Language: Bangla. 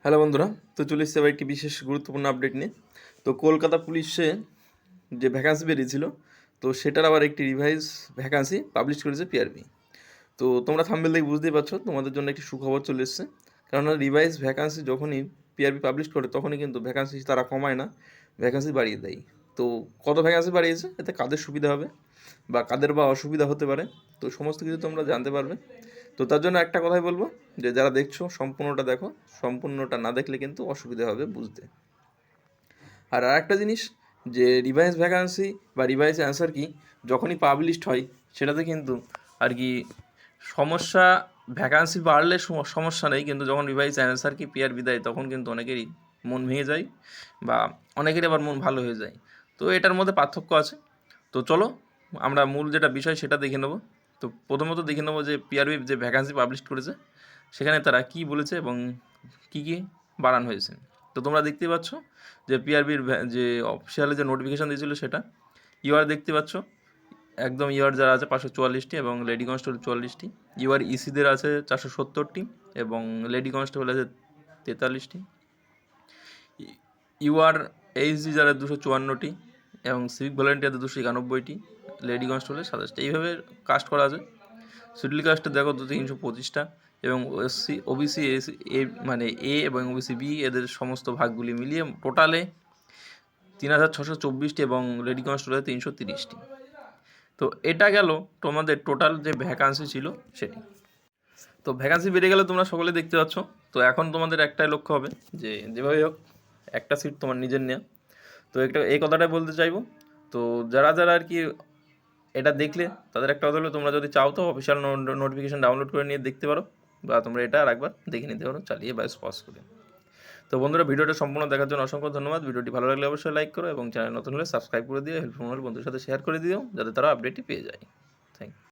হ্যালো বন্ধুরা, তো চলে এসেছে আবার একটি বিশেষ গুরুত্বপূর্ণ আপডেট নিয়ে। তো কলকাতা পুলিশে যে ভ্যাকান্সি বেরিয়েছিল, তো সেটার আবার একটি রিভাইজ ভ্যাকান্সি পাবলিশ করেছে পিআরবি। তো তোমরা থাম্বনেল দেখে বুঝতেই পারছো তোমাদের জন্য একটি সুখবর চলে এসেছে। কেননা রিভাইজ ভ্যাকান্সি যখনই পিআরবি পাবলিশ করে তখনই কিন্তু ভ্যাকান্সি তারা কমায় না, ভ্যাকান্সি বাড়িয়ে দেয়। তো কত ভ্যাকান্সি বাড়িয়েছে, এতে কাদের সুবিধা হবে বা কাদের বা অসুবিধা হতে পারে, তো সমস্ত কিছু তোমরা জানতে পারবে। তো তার জন্য একটা কথাই বলবো, যে যারা দেখছো সম্পূর্ণটা দেখো, সম্পূর্ণটা না দেখলে কিন্তু অসুবিধা হবে বুঝতে। আর আরেকটা জিনিস, যে রিভাইস ভ্যাকান্সি বা রিভাইস অ্যান্সার কি যখনই পাবলিশড হয় সেটাতে কিন্তু আর কি সমস্যা, ভ্যাকান্সি বাড়লে সমস্যা নেই, কিন্তু যখন রিভাইস অ্যান্সার কি পিআরবি দেয় তখন কিন্তু অনেকেরই মন ভেঙে যায় বা অনেকেরই আবার মন ভালো হয়ে যায়। তো এটার মধ্যে পার্থক্য আছে। তো চলো আমরা মূল যেটা বিষয় সেটা দেখে নেব। তো প্রথমত দেখে নেবো যে পিআরবি যে ভ্যাকান্সি পাবলিশ করেছে সেখানে তারা কি বলেছে এবং কি কি বাড়ানো হয়েছে। তো তোমরা দেখতেই পাচ্ছ যে পিআরবির যে অফিসিয়ালি যে নোটিফিকেশান দিয়েছিল সেটা ইউআর দেখতে পাচ্ছ, একদম ইউআর যারা আছে 544টি এবং লেডি কনস্টেবল 44টি। ইউআর ইসিদের আছে 470টি এবং লেডি কনস্টেবল আছে 43টি। ইউআর এইচডি যারা 254টি এবং সিভিক ভলেন্টিয়ারদের 291টি, লেডি কনস্টেবলের 27টা। এইভাবে কাস্ট করা আছে। শিডিউল কাস্টে দেখো 325টা এবং এসসি ওবিসি এ মানে এ এবং ওবিসি বি এদের সমস্ত ভাগগুলি মিলিয়ে টোটালে 3624টি এবং লেডি কনস্টেবলের 330টি। তো এটা গেল তোমাদের টোটাল যে ভ্যাকান্সি ছিল সেটি। তো ভ্যাকান্সি বেড়ে গেলে তোমরা সকলে দেখতে পাচ্ছ। তো এখন তোমাদের একটাই লক্ষ্য হবে যে যেভাবে হোক একটা সিট তোমার নিজের নেওয়া। তো একটা এই কথাটাই বলতে চাইবো। তো যারা যারা আর কি এটা দেখলে তাদের একটা কথা হলো, তোমরা যদি চাও তো অফিসিয়াল নোটিফিকেশান ডাউনলোড করে নিয়ে দেখতে পারো, বা তোমরা এটা আর একবার দেখে নিতে পারো চালিয়ে বা পজ করে। তো বন্ধুরা, ভিডিওটা সম্পূর্ণ দেখার জন্য অসংখ্য ধন্যবাদ। ভিডিওটি ভালো লাগলে অবশ্যই লাইক করো এবং চ্যানেল নতুন হলে সাবস্ক্রাইব করে দিও, হেল্পফুল হলে বন্ধুদের সাথে শেয়ার করে দিও যাতে তারা আপডেটটি পেয়ে যায়। Thank you.